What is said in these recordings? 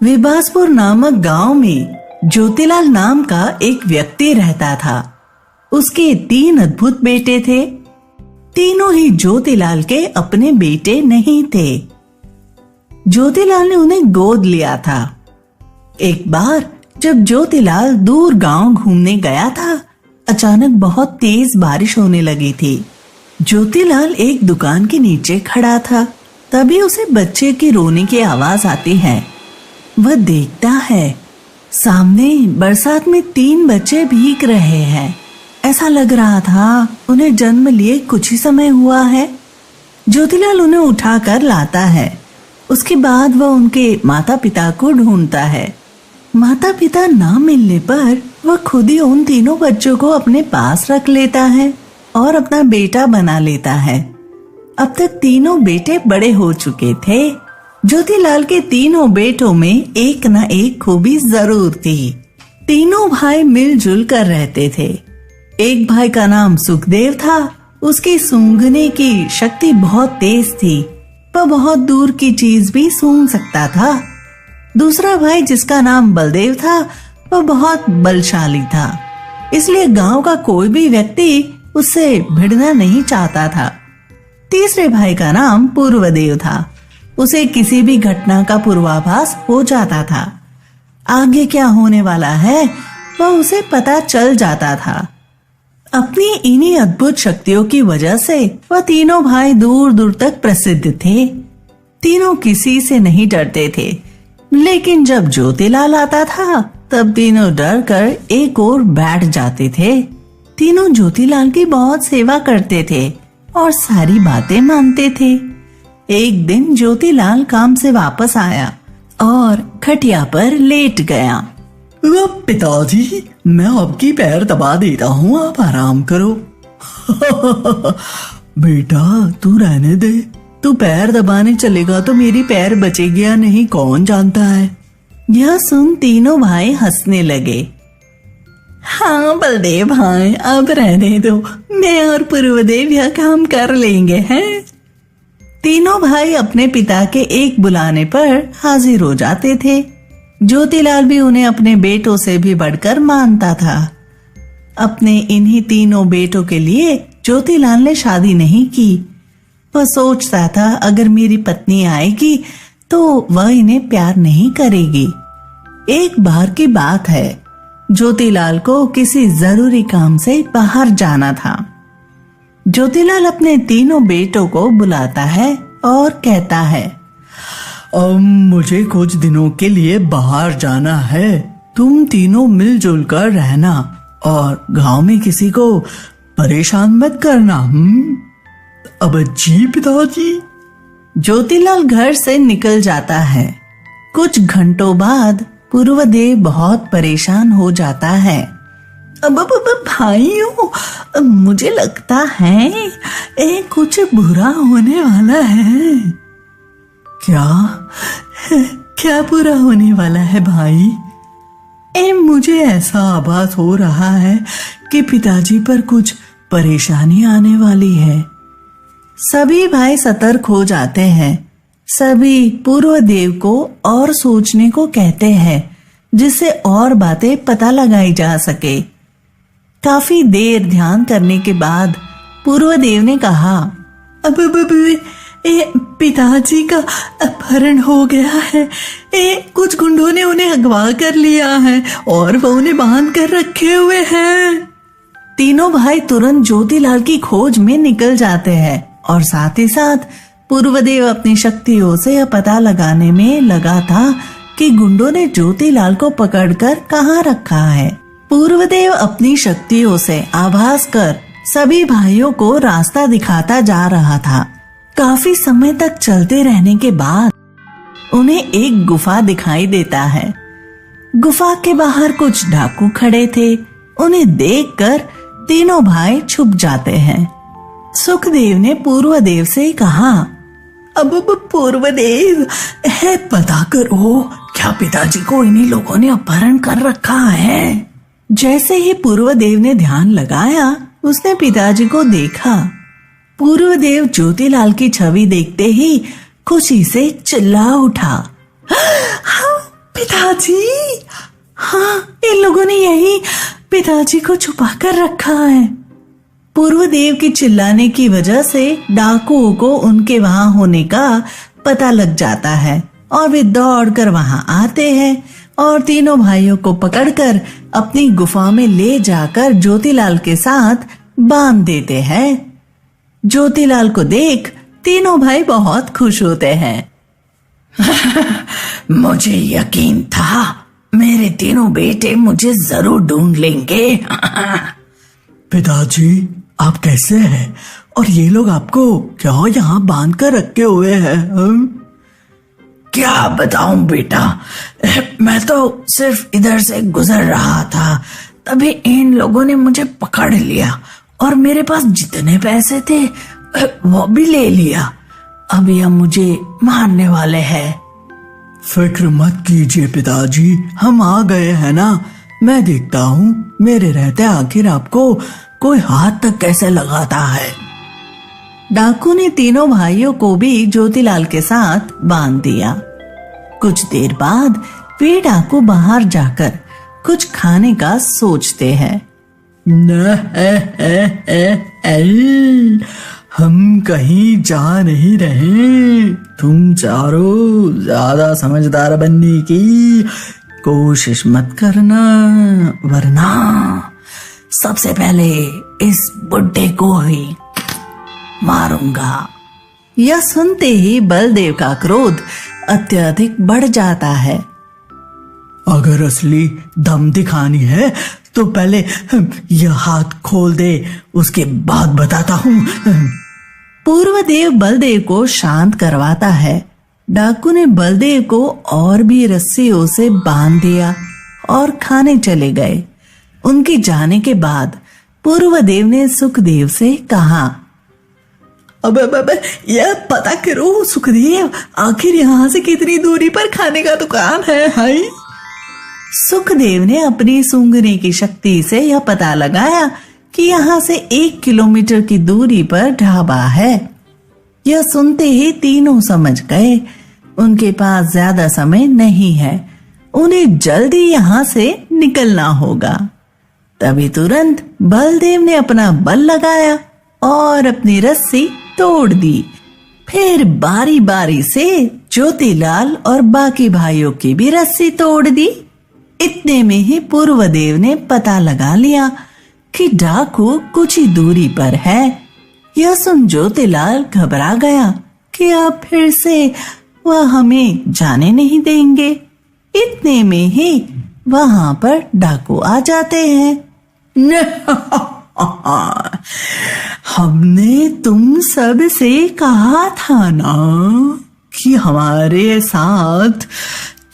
विबासपुर नामक गांव में ज्योतिलाल नाम का एक व्यक्ति रहता था। उसके 3 अद्भुत बेटे थे। तीनों ही ज्योतिलाल के अपने बेटे नहीं थे। ज्योतिलाल ने उन्हें गोद लिया था। एक बार जब ज्योतिलाल दूर गांव घूमने गया था, अचानक बहुत तेज बारिश होने लगी थी। ज्योतिलाल एक दुकान के नीचे खड़ा था। तभी उसे बच्चे की रोने की आवाज आती है। वह देखता है, सामने बरसात में 3 बच्चे भीग रहे हैं। ऐसा लग रहा था उन्हें जन्म लिए कुछ ही समय हुआ है। ज्योतिलाल उन्हें उठाकर लाता है। उसके बाद वह उनके माता पिता को ढूंढता है। माता पिता ना मिलने पर वह खुद ही उन तीनों बच्चों को अपने पास रख लेता है और अपना बेटा बना लेता है। अब तक तीनों बेटे बड़े हो चुके थे। ज्योतिलाल के तीनों बेटों में एक न एक खूबी जरूर थी। तीनों भाई मिलजुल कर रहते थे। एक भाई का नाम सुखदेव था। उसकी सूंघने की शक्ति बहुत तेज थी। वह बहुत दूर की चीज भी सूंघ सकता था। दूसरा भाई जिसका नाम बलदेव था, वह बहुत बलशाली था। इसलिए गांव का कोई भी व्यक्ति उससे भिड़ना नहीं चाहता था। तीसरे भाई का नाम पूर्वदेव था। उसे किसी भी घटना का पूर्वाभास हो जाता था। आगे क्या होने वाला है वह उसे पता चल जाता था। अपनी इन्हीं अद्भुत शक्तियों की वजह से वह तीनों भाई दूर दूर तक प्रसिद्ध थे। तीनों किसी से नहीं डरते थे। लेकिन जब ज्योतिलाल आता था तब तीनों डर कर एक ओर बैठ जाते थे। तीनों ज्योतिलाल की बहुत सेवा करते थे और सारी बातें मानते थे। एक दिन ज्योतिलाल काम से वापस आया और खटिया पर लेट गया। पिताजी, मैं आपकी पैर दबा देता हूँ, आप आराम करो। बेटा तू रहने दे। तू पैर दबाने चलेगा तो मेरी पैर बचेगी या नहीं कौन जानता है। यह सुन तीनों भाई हंसने लगे। हाँ बलदेव भाई, अब रहने दो, मैं और पूर्वदेव यह काम कर लेंगे हैं। तीनों भाई अपने पिता के एक बुलाने पर हाजिर हो जाते थे। ज्योतिलाल भी उन्हें अपने बेटों से भी बढ़कर मानता था। अपने इन्हीं तीनों बेटों के लिए ज्योतिलाल ने शादी नहीं की। वह सोचता था अगर मेरी पत्नी आएगी तो वह इन्हें प्यार नहीं करेगी। एक बार की बात है, ज्योतिलाल को किसी जरूरी काम से बाहर जाना था। ज्योतिलाल अपने तीनों बेटों को बुलाता है और कहता है, मुझे कुछ दिनों के लिए बाहर जाना है। तुम तीनों मिलजुल कर रहना और गांव में किसी को परेशान मत करना। अब जी पिताजी। ज्योतिलाल घर से निकल जाता है। कुछ घंटों बाद पूर्वदेव बहुत परेशान हो जाता है। अब भाइयों, मुझे लगता है कुछ बुरा होने वाला है। क्या बुरा होने वाला है भाई? मुझे ऐसा आभास हो रहा है कि पिताजी पर कुछ परेशानी आने वाली है। सभी भाई सतर्क हो जाते हैं। सभी पूर्वदेव को और सोचने को कहते हैं जिससे और बातें पता लगाई जा सके। काफी देर ध्यान करने के बाद पूर्वदेव ने कहा, अब पिताजी का अपहरण हो गया है। कुछ गुंडों ने उन्हें अगवा कर लिया है और वो उन्हें बांध कर रखे हुए हैं। तीनों भाई तुरंत ज्योतिलाल की खोज में निकल जाते हैं और साथ ही साथ पूर्वदेव अपनी शक्तियों से यह पता लगाने में लगा था कि गुंडों ने ज्योतिलाल को पकड़कर कहाँ रखा है। पूर्वदेव अपनी शक्तियों से आभास कर सभी भाइयों को रास्ता दिखाता जा रहा था। काफी समय तक चलते रहने के बाद उन्हें एक गुफा दिखाई देता है। गुफा के बाहर कुछ डाकू खड़े थे। उन्हें देखकर तीनों भाई छुप जाते हैं। सुखदेव ने पूर्वदेव से कहा, अब पूर्वदेव है, पता करो क्या पिताजी को इन्हीं लोगों ने अपहरण कर रखा है। जैसे ही पूर्वदेव ने ध्यान लगाया, उसने पिताजी को देखा। पूर्वदेव ज्योतिलाल की छवि देखते ही खुशी से चिल्ला उठा, पिताजी, हाँ, इन लोगों ने यही पिताजी को छुपा कर रखा है। पूर्वदेव की चिल्लाने की वजह से डाकुओं को उनके वहां होने का पता लग जाता है और वे दौड़कर वहां आते हैं और तीनों भाइयों को पकड़कर अपनी गुफा में ले जाकर ज्योतिलाल के साथ बांध देते हैं। ज्योतिलाल को देख तीनों भाई बहुत खुश होते हैं। मुझे यकीन था मेरे तीनों बेटे मुझे जरूर ढूंढ लेंगे। पिताजी, आप कैसे हैं? और ये लोग आपको क्या यहाँ बांध कर रखे हुए हैं? क्या बताऊं बेटा, मैं तो सिर्फ इधर से गुजर रहा था, तभी इन लोगों ने मुझे पकड़ लिया और मेरे पास जितने पैसे थे वो भी ले लिया। अब यह मुझे मारने वाले हैं। फिक्र मत कीजिए पिताजी, हम आ गए हैं ना। मैं देखता हूँ मेरे रहते आखिर आपको कोई हाथ तक कैसे लगाता है। डाकू ने तीनों भाइयों को भी ज्योतिलाल के साथ बांध दिया। कुछ देर बाद वे डाकू बाहर जाकर कुछ खाने का सोचते हैं। हम कहीं जा नहीं रहे। तुम चारों ज्यादा समझदार बनने की कोशिश मत करना, वरना सबसे पहले इस बुड्ढे को ही मारूंगा। यह सुनते ही बलदेव का क्रोध अत्यधिक बढ़ जाता है। अगर असली दम दिखानी है तो पहले यह हाथ खोल दे, उसके बाद बताता हूँ। पूर्वदेव बलदेव को शांत करवाता है। डाकू ने बलदेव को और भी रस्सियों से बांध दिया और खाने चले गए। उनके जाने के बाद पूर्वदेव ने सुखदेव से कहा, अब यह पता करो सुखदेव, आखिर यहाँ से कितनी दूरी पर खाने का दुकान है? हाय। सुखदेव ने अपनी सूंघने की शक्ति से यह पता लगाया कि यहाँ से 1 किलोमीटर की दूरी पर ढाबा है। यह सुनते ही तीनों समझ गए उनके पास ज्यादा समय नहीं है, उन्हें जल्दी यहाँ से निकलना होगा। तभी तुरंत बलदेव ने अपना बल लगाया और अपनी रस्सी तोड़ दी। फिर बारी बारी से ज्योतिलाल और बाकी भाइयों की भी रस्सी तोड़ दी। इतने में ही पूर्वदेव ने पता लगा लिया कि डाकू कुछ ही दूरी पर है। यह सुन ज्योतिलाल घबरा गया कि अब फिर से वह हमें जाने नहीं देंगे। इतने में ही वहां पर डाकू आ जाते हैं। हमने तुम सब से कहा था ना कि हमारे साथ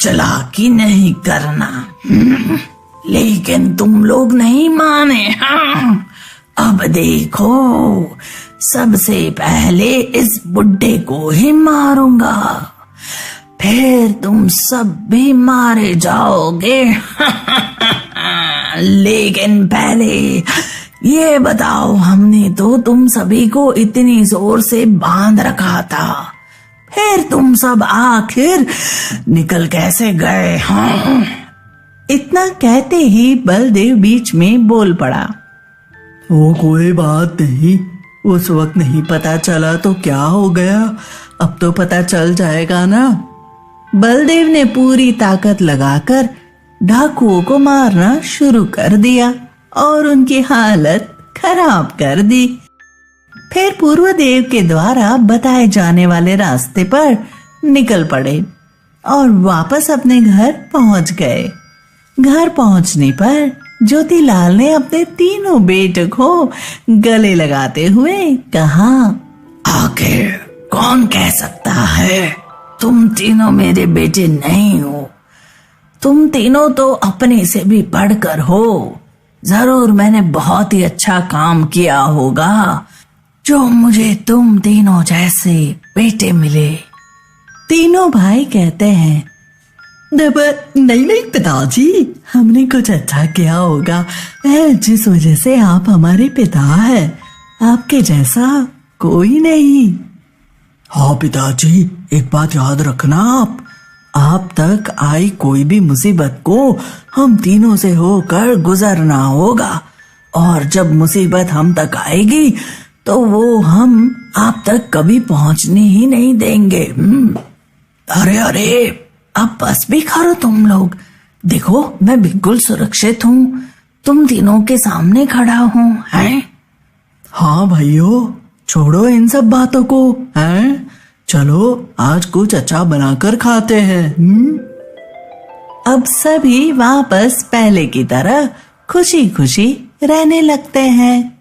चालाकी नहीं करना, लेकिन तुम लोग नहीं माने। अब देखो, सबसे पहले इस बुड्ढे को ही मारूंगा, फिर तुम सब भी मारे जाओगे। लेकिन पहले ये बताओ, हमने तो तुम सभी को इतनी जोर से बांध रखा था, फिर तुम सब आखिर निकल कैसे गए? हाँ। इतना कहते ही बलदेव बीच में बोल पड़ा, वो कोई बात नहीं, उस वक्त नहीं पता चला तो क्या हो गया, अब तो पता चल जाएगा ना। बलदेव ने पूरी ताकत लगाकर डाकुओं को मारना शुरू कर दिया और उनकी हालत खराब कर दी। फिर पूर्वदेव के द्वारा बताए जाने वाले रास्ते पर निकल पड़े और वापस अपने घर पहुंच गए। घर पहुंचने पर ज्योतिलाल ने अपने तीनों बेटों को गले लगाते हुए कहा, आखिर कौन कह सकता है तुम तीनों मेरे बेटे नहीं हो? तुम तीनों तो अपने से भी बढ़कर हो। जरूर मैंने बहुत ही अच्छा काम किया होगा जो मुझे तुम तीनों जैसे बेटे मिले। तीनों भाई कहते हैं, नहीं पिताजी, हमने कुछ अच्छा किया होगा जिस वजह से आप हमारे पिता हैं, आपके जैसा कोई नहीं। हाँ पिताजी, एक बात याद रखना, आप तक आई कोई भी मुसीबत को हम तीनों से होकर गुजरना होगा, और जब मुसीबत हम तक आएगी तो वो हम आप तक कभी पहुंचने ही नहीं देंगे। अरे अरे, अब बस भी करो तुम लोग। देखो मैं बिल्कुल सुरक्षित हूँ, तुम तीनों के सामने खड़ा हूँ, हैं? हाँ भाइयों, छोड़ो इन सब बातों को, हैं? चलो आज कुछ अच्छा बनाकर खाते हैं। अब सभी वापस पहले की तरह खुशी खुशी रहने लगते हैं।